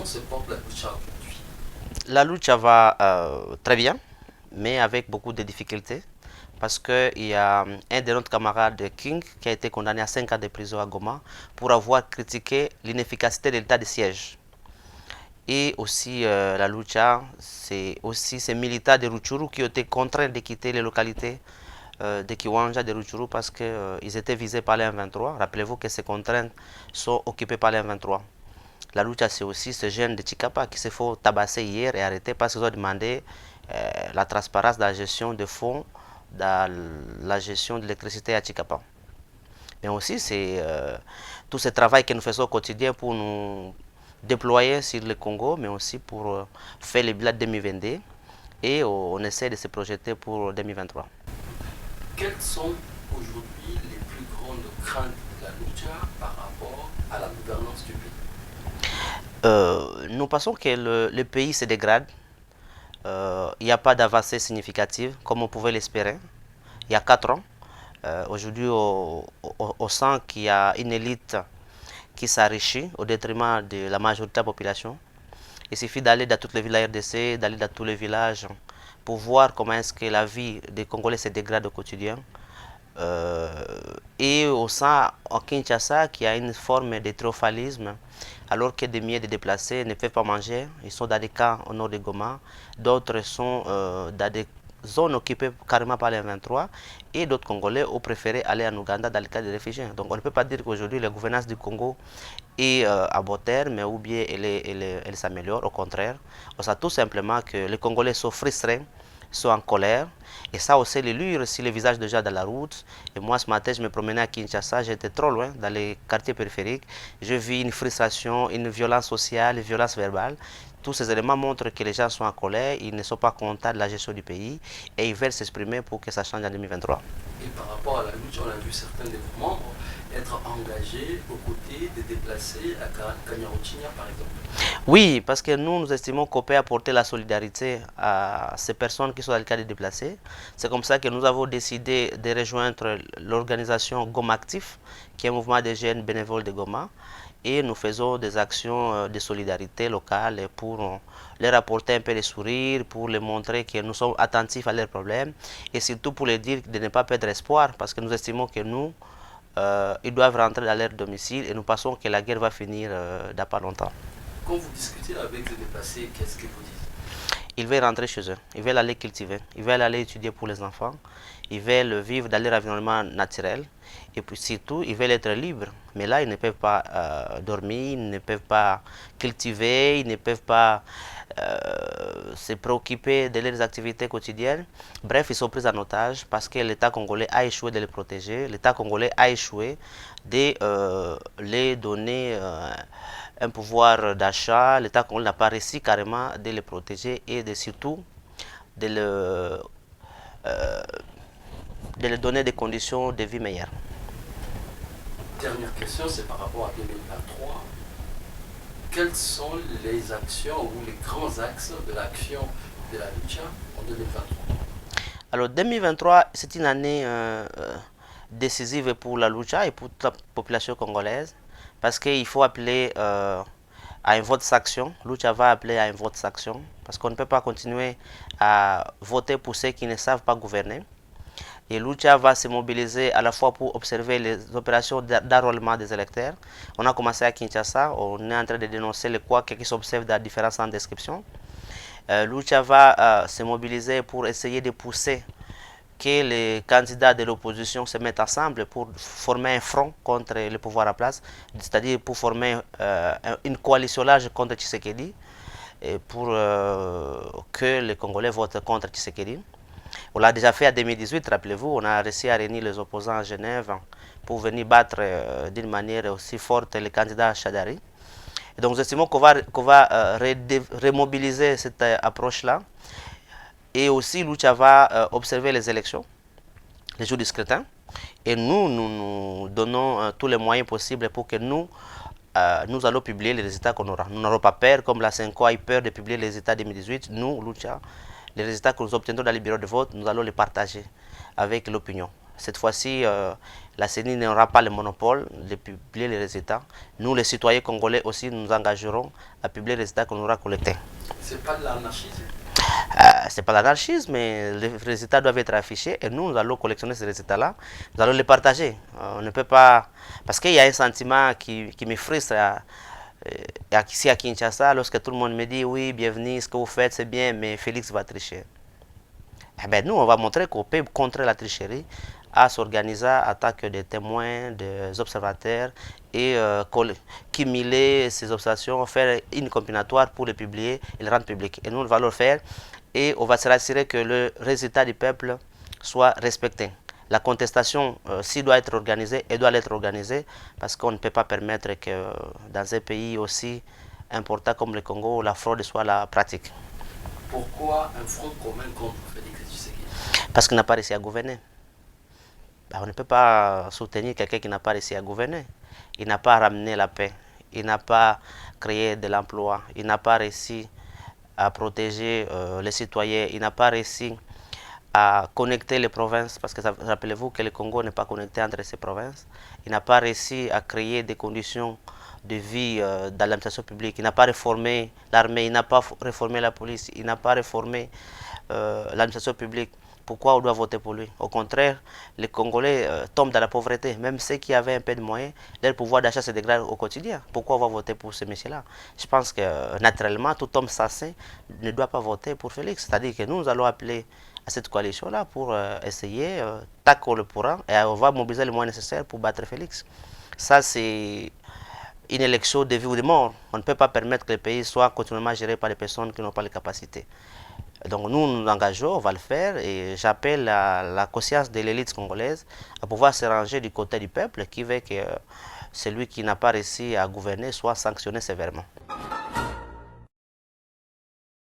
Comment se porte la lucha aujourd'hui? La lucha va très bien, mais avec beaucoup de difficultés. Parce qu'il y a un de notre camarade King qui a été condamné à 5 ans de prison à Goma pour avoir critiqué l'inefficacité de l'état de siège. Et aussi la lucha, c'est aussi ces militaires de Rutshuru qui ont été contraints de quitter les localités de Kiwanja de Rutshuru parce qu'ils étaient visés par les M23. Rappelez-vous que ces contraintes sont occupées par les M23. La lucha, c'est aussi ce jeune de Chikapa qui s'est fait tabasser hier et arrêté parce qu'ils ont demandé la transparence de la gestion de fonds, dans la gestion de l'électricité à Chikapa. Mais aussi, c'est tout ce travail que nous faisons au quotidien pour nous déployer sur le Congo, mais aussi pour faire les bilan 2022 et on essaie de se projeter pour 2023. Quelles sont aujourd'hui les plus grandes craintes de la lucha par rapport à la gouvernance du pays? Nous pensons que le pays se dégrade. Il n'y a pas d'avancée significative comme on pouvait l'espérer il y a 4 ans. Aujourd'hui, on sent qu'il y a une élite qui s'enrichit au détriment de la majorité de la population. Il suffit d'aller dans toutes les villes RDC, d'aller dans tous les villages pour voir comment est-ce que la vie des Congolais se dégrade au quotidien. Et on sent en Kinshasa qu'il y a une forme de triomphalisme, alors que des milliers de déplacés ne peuvent pas manger. Ils sont dans des camps au nord de Goma, d'autres sont dans des zones occupées carrément par les 23 et d'autres Congolais ont préféré aller en Ouganda dans le cas des réfugiés. Donc on ne peut pas dire qu'aujourd'hui la gouvernance du Congo est à bon terme ou bien elle s'améliore. Au contraire, on sait tout simplement que les Congolais sont frustrés, sont en colère. Et ça aussi, les lire sur les visages déjà dans la route. Et moi, ce matin, je me promenais à Kinshasa, j'étais trop loin, dans les quartiers périphériques. Je vis une frustration, une violence sociale, une violence verbale. Tous ces éléments montrent que les gens sont en colère, ils ne sont pas contents de la gestion du pays et ils veulent s'exprimer pour que ça change en 2023. Et par rapport à la lutte, on a vu certains de vos membres être engagés aux côtés des déplacés à Kanyaruchinya, par exemple. Oui, parce que nous estimons qu'on peut apporter la solidarité à ces personnes qui sont dans le cas de déplacés. C'est comme ça que nous avons décidé de rejoindre l'organisation Goma Actif, qui est un mouvement de jeunes bénévoles de Goma. Et nous faisons des actions de solidarité locale pour leur apporter un peu de sourire, pour leur montrer que nous sommes attentifs à leurs problèmes et surtout pour leur dire de ne pas perdre espoir parce que nous estimons que ils doivent rentrer dans leur domicile et nous pensons que la guerre va finir dans pas longtemps. Quand vous discutez avec les déplacés, qu'est-ce qu'ils vous disent? Ils veulent rentrer chez eux, ils veulent aller cultiver, ils veulent aller étudier pour les enfants, ils veulent vivre dans leur environnement naturel et puis surtout ils veulent être libres. Mais là ils ne peuvent pas dormir, ils ne peuvent pas cultiver, ils ne peuvent pas se préoccuper de leurs activités quotidiennes. Bref, ils sont pris en otage parce que l'État congolais a échoué de les protéger, l'État congolais a échoué de les donner un pouvoir d'achat. L'État congolais n'a pas réussi carrément de les protéger et de surtout de, le, euh, de leur donner des conditions de vie meilleures. Dernière question, c'est par rapport à 2023. Quelles sont les actions ou les grands axes de l'action de la lucha en 2023? Alors 2023, c'est une année décisive pour la lucha et pour toute la population congolaise parce qu'il faut appeler à un vote sanction. Lucha va appeler à un vote sanction parce qu'on ne peut pas continuer à voter pour ceux qui ne savent pas gouverner. Et Lucha va se mobiliser à la fois pour observer les opérations d'enrôlement des électeurs. On a commencé à Kinshasa, on est en train de dénoncer les couacs qui s'observent dans différents centres d'inscription. Lucha va se mobiliser pour essayer de pousser que les candidats de l'opposition se mettent ensemble pour former un front contre le pouvoir à place, c'est-à-dire pour former une coalition large contre Tshisekedi et pour que les Congolais votent contre Tshisekedi. On l'a déjà fait en 2018, rappelez-vous, on a réussi à réunir les opposants à Genève pour venir battre d'une manière aussi forte les candidats Chadari. Et donc nous estimons qu'on va remobiliser cette approche-là. Et aussi, Lucha va observer les élections, les jours du scrutin. Et nous donnons tous les moyens possibles pour que nous allons publier les résultats qu'on aura. Nous n'aurons pas peur, comme la Senko a eu peur de publier les résultats 2018. Nous, Lucha, les résultats que nous obtiendrons dans les bureaux de vote, nous allons les partager avec l'opinion. Cette fois-ci, La CENI n'aura pas le monopole de publier les résultats. Nous, les citoyens congolais aussi, nous engagerons à publier les résultats qu'on aura collectés. C'est pas de l'anarchisme? C'est pas l'anarchisme, mais les résultats doivent être affichés et nous allons collectionner ces résultats-là. Nous allons les partager. On ne peut pas... Parce qu'il y a un sentiment qui me frustre ici à Kinshasa, lorsque tout le monde me dit oui, bienvenue, ce que vous faites c'est bien, mais Félix va tricher. Eh bien, nous, on va montrer qu'on peut contrer la tricherie à s'organiser en tant que des témoins, des observateurs et cumuler ces observations, faire une combinatoire pour les publier et les rendre publics. Et nous, on va le faire et on va se rassurer que le résultat du peuple soit respecté. La contestation, s'il doit être organisée, elle doit être organisée parce qu'on ne peut pas permettre que dans un pays aussi important comme le Congo, la fraude soit la pratique. Pourquoi un front commun contre Félix Tshisekedi? Parce qu'il n'a pas réussi à gouverner. Ben, on ne peut pas soutenir quelqu'un qui n'a pas réussi à gouverner. Il n'a pas ramené la paix. Il n'a pas créé de l'emploi. Il n'a pas réussi à protéger les citoyens. Il n'a pas réussi à connecter les provinces. Parce que rappelez-vous que le Congo n'est pas connecté entre ces provinces. Il n'a pas réussi à créer des conditions de vie dans l'administration publique. Il n'a pas réformé l'armée. Il n'a pas réformé la police. Il n'a pas réformé l'administration publique. Pourquoi on doit voter pour lui? Au contraire, les Congolais tombent dans la pauvreté. Même ceux qui avaient un peu de moyens, leur pouvoir d'achat se dégrade au quotidien. Pourquoi on va voter pour ce monsieur-là? Je pense que naturellement, tout homme sensé ne doit pas voter pour Félix. C'est-à-dire que nous allons appeler à cette coalition-là pour essayer, tant qu'on le pourra, et on va mobiliser les moyens nécessaires pour battre Félix. Ça, c'est une élection de vie ou de mort. On ne peut pas permettre que le pays soit continuellement géré par des personnes qui n'ont pas les capacités. Donc nous nous engageons, on va le faire et j'appelle la conscience de l'élite congolaise à pouvoir se ranger du côté du peuple qui veut que celui qui n'a pas réussi à gouverner soit sanctionné sévèrement.